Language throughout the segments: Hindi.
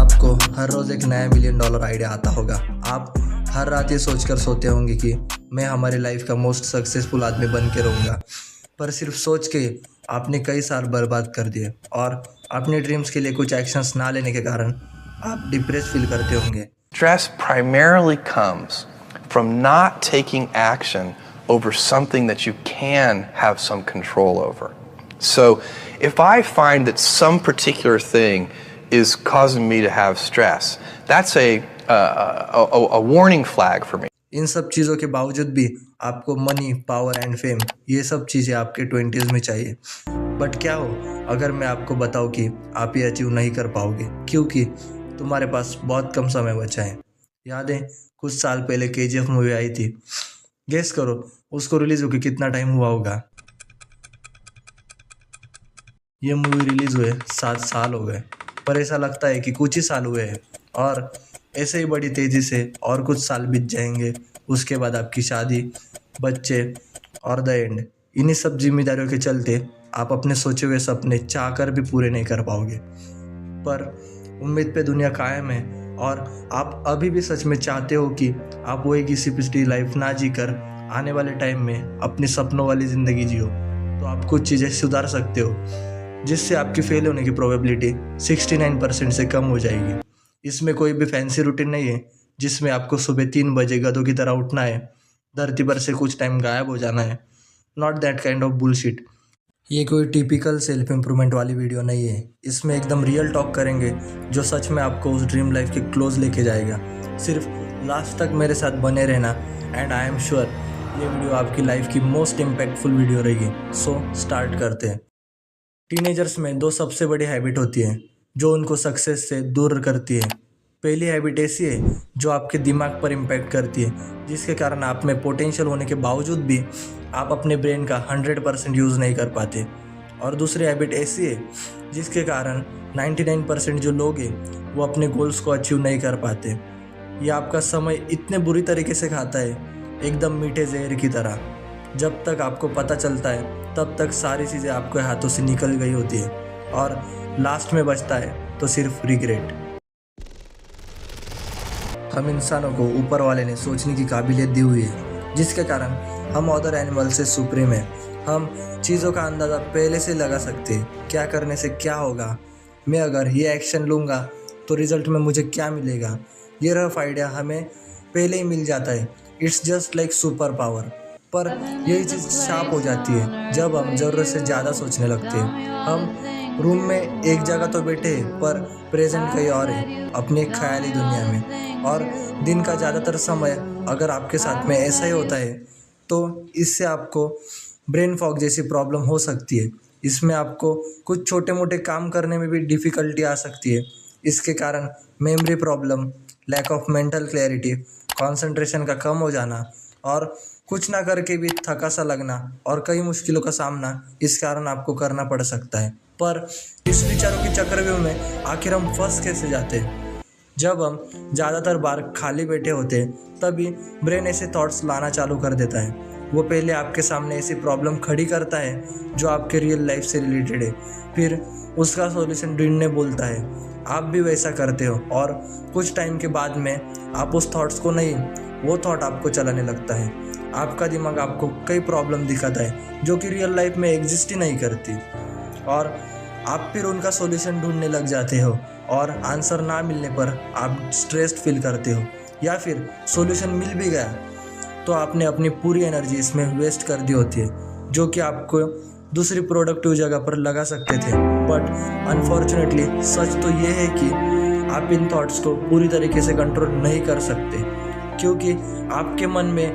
आपको हर रोज़ एक नया $1 मिलियन आइडिया आता होगा। आप हर रात ये सोचकर सोते होंगे कि मैं हमारी लाइफ का मोस्ट सक्सेसफुल आदमी बन के रहूँगा, पर सिर्फ सोच के आपने कई साल बर्बाद कर दिए और अपने ड्रीम्स के लिए कुछ एक्शंस ना लेने के कारण आप डिप्रेस फील करते होंगे। Stress primarily comes from not taking action over something that you can have some control over. So if I find that some particular thing is causing me to have stress, that's a warning flag for me. इन सब चीज़ों के बावजूद भी आपको मनी, पावर एंड फेम ये सब चीज़ें आपके 20s में चाहिए। बट क्या हो अगर मैं आपको बताऊं कि आप ये अचीव नहीं कर पाओगे क्योंकि तुम्हारे पास बहुत कम समय बचा है। याद है कुछ साल पहले KGF मूवी आई थी, गेस करो उसको रिलीज़ होके कितना टाइम हुआ होगा। ये मूवी रिलीज़ हुए 7 साल हो गए, पर ऐसा लगता है कि कुछ ही साल हुए हैं और ऐसे ही बड़ी तेज़ी से और कुछ साल बीत जाएंगे। उसके बाद आपकी शादी, बच्चे और द एंड। इन्हीं सब जिम्मेदारियों के चलते आप अपने सोचे हुए सपने चाहकर भी पूरे नहीं कर पाओगे, पर उम्मीद पे दुनिया कायम है और आप अभी भी सच में चाहते हो कि आप वही घिसी पिछली लाइफ ना जीकर आने वाले टाइम में अपने सपनों वाली ज़िंदगी जियो, तो आप कुछ चीज़ें सुधार सकते हो जिससे आपकी फेल होने की प्रोबेबिलिटी 69% से कम हो जाएगी। इसमें कोई भी फैंसी रूटीन नहीं है जिसमें आपको सुबह 3 बजे गधों की तरह उठना है, धरती पर से कुछ टाइम गायब हो जाना है। Not that kind of bullshit. ये कोई टिपिकल सेल्फ इम्प्रूवमेंट वाली वीडियो नहीं है। इसमें एकदम रियल टॉक करेंगे जो सच में आपको उस ड्रीम लाइफ के क्लोज लेके जाएगा। सिर्फ लास्ट तक मेरे साथ बने रहना एंड आई एम श्योर ये वीडियो आपकी लाइफ की मोस्ट इम्पैक्टफुल वीडियो रहेगी। सो स्टार्ट करते हैं। टीनेजर्स में 2 सबसे बड़ी हैबिट होती है जो उनको सक्सेस से दूर करती है। पहली हैबिट ऐसी है जो आपके दिमाग पर इम्पैक्ट करती है, जिसके कारण आप में पोटेंशियल होने के बावजूद भी आप अपने ब्रेन का 100% यूज़ नहीं कर पाते। और दूसरी हैबिट ऐसी है जिसके कारण 99% जो लोग हैं वो अपने गोल्स को अचीव नहीं कर पाते। ये आपका समय इतने बुरी तरीके से खाता है, एकदम मीठे जहर की तरह। जब तक आपको पता चलता है तब तक सारी चीज़ें आपके हाथों से निकल गई होती है और लास्ट में बचता है तो सिर्फ रिग्रेट। हम इंसानों को ऊपर वाले ने सोचने की काबिलियत दी हुई है, जिसके कारण हम अदर एनिमल से सुप्रीम है। हम चीज़ों का अंदाज़ा पहले से लगा सकते हैं, क्या करने से क्या होगा, मैं अगर ये एक्शन लूँगा तो रिज़ल्ट में मुझे क्या मिलेगा। ये रफ आइडिया हमें पहले ही मिल जाता है। It's just like super power. पर यही चीज़ शार्प हो जाती है जब हम ज़रूरत से ज़्यादा सोचने लगते हैं। हम रूम में एक जगह तो बैठे पर प्रेजेंट कहीं और है, अपनी एक ख्याली दुनिया में। और दिन का ज़्यादातर समय अगर आपके साथ में ऐसा ही होता है तो इससे आपको ब्रेन फॉग जैसी प्रॉब्लम हो सकती है। इसमें आपको कुछ छोटे मोटे काम करने में भी डिफ़िकल्टी आ सकती है। इसके कारण memory problem, lack of mental clarity, concentration का कम हो जाना और कुछ ना करके भी थका सा लगना और कई मुश्किलों का सामना इस कारण आपको करना पड़ सकता है। पर इस विचारों के चक्रव्यूह में आखिर हम फंस कैसे जाते हैं? जब हम ज़्यादातर बार खाली बैठे होते हैं तभी ब्रेन ऐसे थॉट्स लाना चालू कर देता है। वो पहले आपके सामने ऐसी प्रॉब्लम खड़ी करता है जो आपके रियल लाइफ से रिलेटेड है, फिर उसका सॉल्यूशन ढूंढने बोलता है। आप भी वैसा करते हो और कुछ टाइम के बाद में आप उस थॉट्स को नहीं, वो थॉट आपको चलाने लगता है। आपका दिमाग आपको कई प्रॉब्लम दिखाता है जो कि रियल लाइफ में एग्जिस्ट ही नहीं करती और आप फिर उनका सॉल्यूशन ढूंढने लग जाते हो और आंसर ना मिलने पर आप स्ट्रेस्ड फील करते हो, या फिर सॉल्यूशन मिल भी गया तो आपने अपनी पूरी एनर्जी इसमें वेस्ट कर दी होती है जो कि आपको दूसरी प्रोडक्टिव जगह पर लगा सकते थे। बट अनफॉर्चुनेटली सच तो ये है कि आप इन थॉट्स को पूरी तरीके से कंट्रोल नहीं कर सकते, क्योंकि आपके मन में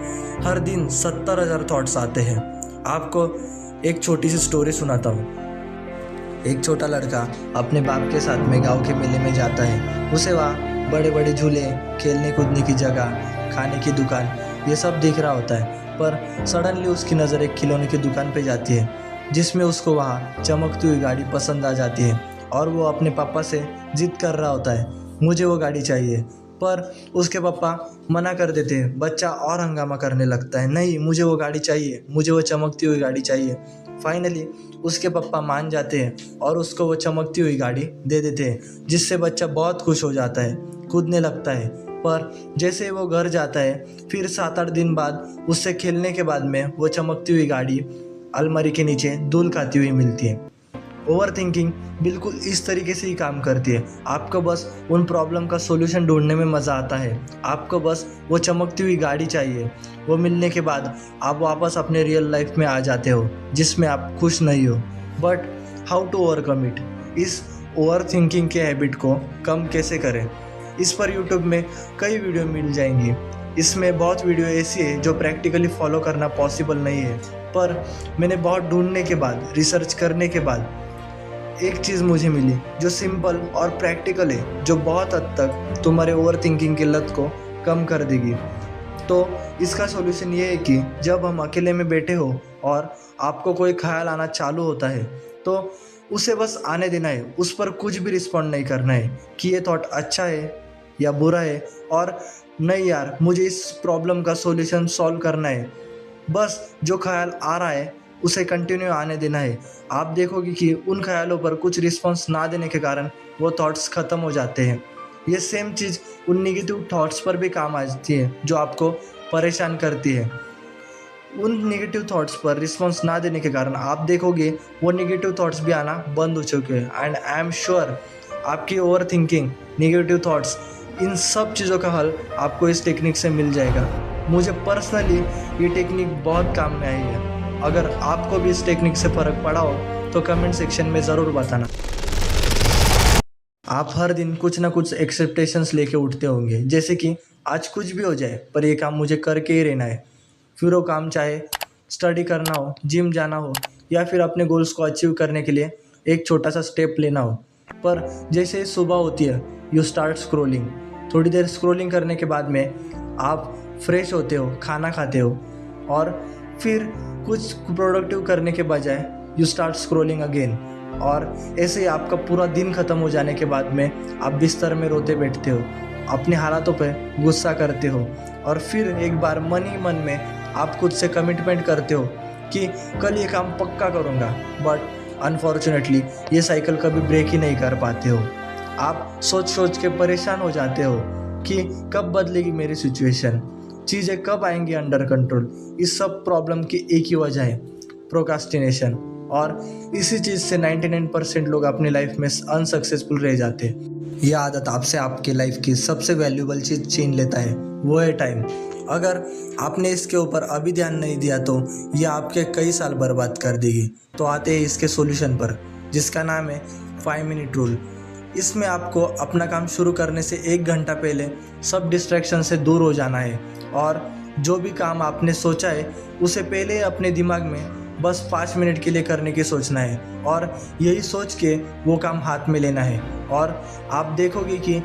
हर दिन 70,000 थॉट्स आते हैं। आपको एक छोटी सी स्टोरी सुनाता हूँ। एक छोटा लड़का अपने बाप के साथ में गांव के मेले में जाता है। उसे वहाँ बड़े बड़े झूले, खेलने कूदने की जगह, खाने की दुकान ये सब दिख रहा होता है। पर सडनली उसकी नज़र एक खिलौने की दुकान पे जाती है जिसमें उसको वहाँ चमकती हुई गाड़ी पसंद आ जाती है और वो अपने पापा से जिद कर रहा होता है, मुझे वो गाड़ी चाहिए। पर उसके पापा मना कर देते हैं। बच्चा और हंगामा करने लगता है, नहीं मुझे वो गाड़ी चाहिए, मुझे वो चमकती हुई गाड़ी चाहिए। फाइनली उसके पापा मान जाते हैं और उसको वो चमकती हुई गाड़ी दे देते हैं, जिससे बच्चा बहुत खुश हो जाता है, कूदने लगता है। पर जैसे ही वो घर जाता है, फिर 7-8 दिन बाद उससे खेलने के बाद में वो चमकती हुई गाड़ी अलमारी के नीचे धूल खाती हुई मिलती है। ओवर थिंकिंग बिल्कुल इस तरीके से ही काम करती है। आपको बस उन प्रॉब्लम का सॉल्यूशन ढूंढने में मज़ा आता है, आपको बस वो चमकती हुई गाड़ी चाहिए। वो मिलने के बाद आप वापस अपने रियल लाइफ में आ जाते हो जिसमें आप खुश नहीं हो। But how to overcome it? इस ओवर थिंकिंग के हैबिट को कम कैसे करें? इस पर यूट्यूब में कई वीडियो मिल जाएंगी। इसमें बहुत वीडियो ऐसी है जो प्रैक्टिकली फॉलो करना पॉसिबल नहीं है, पर मैंने बहुत ढूंढने के बाद, रिसर्च करने के बाद एक चीज़ मुझे मिली जो सिंपल और प्रैक्टिकल है, जो बहुत हद तक तुम्हारे ओवर थिंकिंग की लत को कम कर देगी। तो इसका सॉल्यूशन ये है कि जब हम अकेले में बैठे हो और आपको कोई ख्याल आना चालू होता है, तो उसे बस आने देना है, उस पर कुछ भी रिस्पॉन्ड नहीं करना है कि ये थॉट अच्छा है या बुरा है, और नहीं यार मुझे इस प्रॉब्लम का सॉल्यूशन सॉल्व करना है। बस जो ख्याल आ रहा है उसे कंटिन्यू आने देना है। आप देखोगे कि उन ख्यालों पर कुछ रिस्पॉन्स ना देने के कारण वो थॉट्स ख़त्म हो जाते हैं। ये सेम चीज़ उन नेगेटिव थॉट्स पर भी काम आती है जो आपको परेशान करती है। उन नेगेटिव थॉट्स पर रिस्पॉन्स ना देने के कारण आप देखोगे वो नेगेटिव थॉट्स भी आना बंद हो चुके हैं। एंड आई एम श्योर आपकी ओवर थिंकिंग, नेगेटिव थॉट्स, इन सब चीज़ों का हल आपको इस टेक्निक से मिल जाएगा। मुझे पर्सनली ये टेक्निक बहुत काम में आई है। अगर आपको भी इस टेक्निक से फ़र्क पड़ा हो तो कमेंट सेक्शन में ज़रूर बताना। आप हर दिन कुछ ना कुछ एक्सपेक्टेशंस लेके उठते होंगे, जैसे कि आज कुछ भी हो जाए पर ये काम मुझे करके ही रहना है। फिर वो काम चाहे स्टडी करना हो, जिम जाना हो, या फिर अपने गोल्स को अचीव करने के लिए एक छोटा सा स्टेप लेना हो। पर जैसे सुबह होती है, यू स्टार्ट स्क्रॉलिंग। थोड़ी देर स्क्रॉलिंग करने के बाद में आप फ्रेश होते हो, खाना खाते हो, और फिर कुछ प्रोडक्टिव करने के बजाय यू स्टार्ट स्क्रॉलिंग अगेन। और ऐसे ही आपका पूरा दिन ख़त्म हो जाने के बाद में आप बिस्तर में रोते बैठते हो, अपने हालातों पे गुस्सा करते हो, और फिर एक बार मन ही मन में आप खुद से कमिटमेंट करते हो कि कल ये काम पक्का करूँगा। बट अनफॉर्चुनेटली ये साइकिल कभी ब्रेक ही नहीं कर पाते हो। आप सोच सोच के परेशान हो जाते हो कि कब बदलेगी मेरी सिचुएशन, चीज़ें कब आएंगी अंडर कंट्रोल। इस सब प्रॉब्लम की एक ही वजह है, प्रोक्रास्टिनेशन। और इसी चीज़ से 99% लोग अपनी लाइफ में अनसक्सेसफुल रह जाते हैं। यह आदत आपसे आपके लाइफ की सबसे वैल्यूबल चीज़ छीन लेता है, वो है टाइम। अगर आपने इसके ऊपर अभी ध्यान नहीं दिया तो यह आपके कई साल बर्बाद कर देगी। तो आते हैं इसके सॉल्यूशन पर, जिसका नाम है 5 मिनट रूल। इसमें आपको अपना काम शुरू करने से 1 घंटा पहले सब डिस्ट्रैक्शन से दूर हो जाना है, और जो भी काम आपने सोचा है उसे पहले अपने दिमाग में बस 5 मिनट के लिए करने की सोचना है, और यही सोच के वो काम हाथ में लेना है। और आप देखोगे कि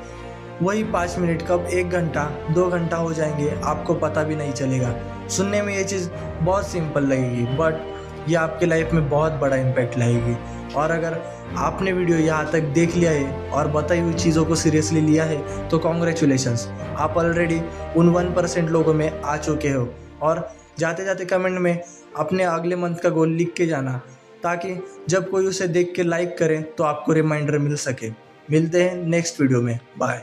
वही 5 मिनट कब 1 घंटा 2 घंटा हो जाएंगे, आपको पता भी नहीं चलेगा। सुनने में ये चीज़ बहुत सिंपल लगेगी, बट ये आपके लाइफ में बहुत बड़ा इम्पैक्ट लाएगी। और अगर आपने वीडियो यहाँ तक देख लिया है और बताई हुई चीज़ों को सीरियसली लिया है तो कॉन्ग्रेचुलेशंस, आप ऑलरेडी उन 1% लोगों में आ चुके हो। और जाते जाते कमेंट में अपने अगले मंथ का गोल लिख के जाना, ताकि जब कोई उसे देख के लाइक करे तो आपको रिमाइंडर मिल सके। मिलते हैं नेक्स्ट वीडियो में, बाय।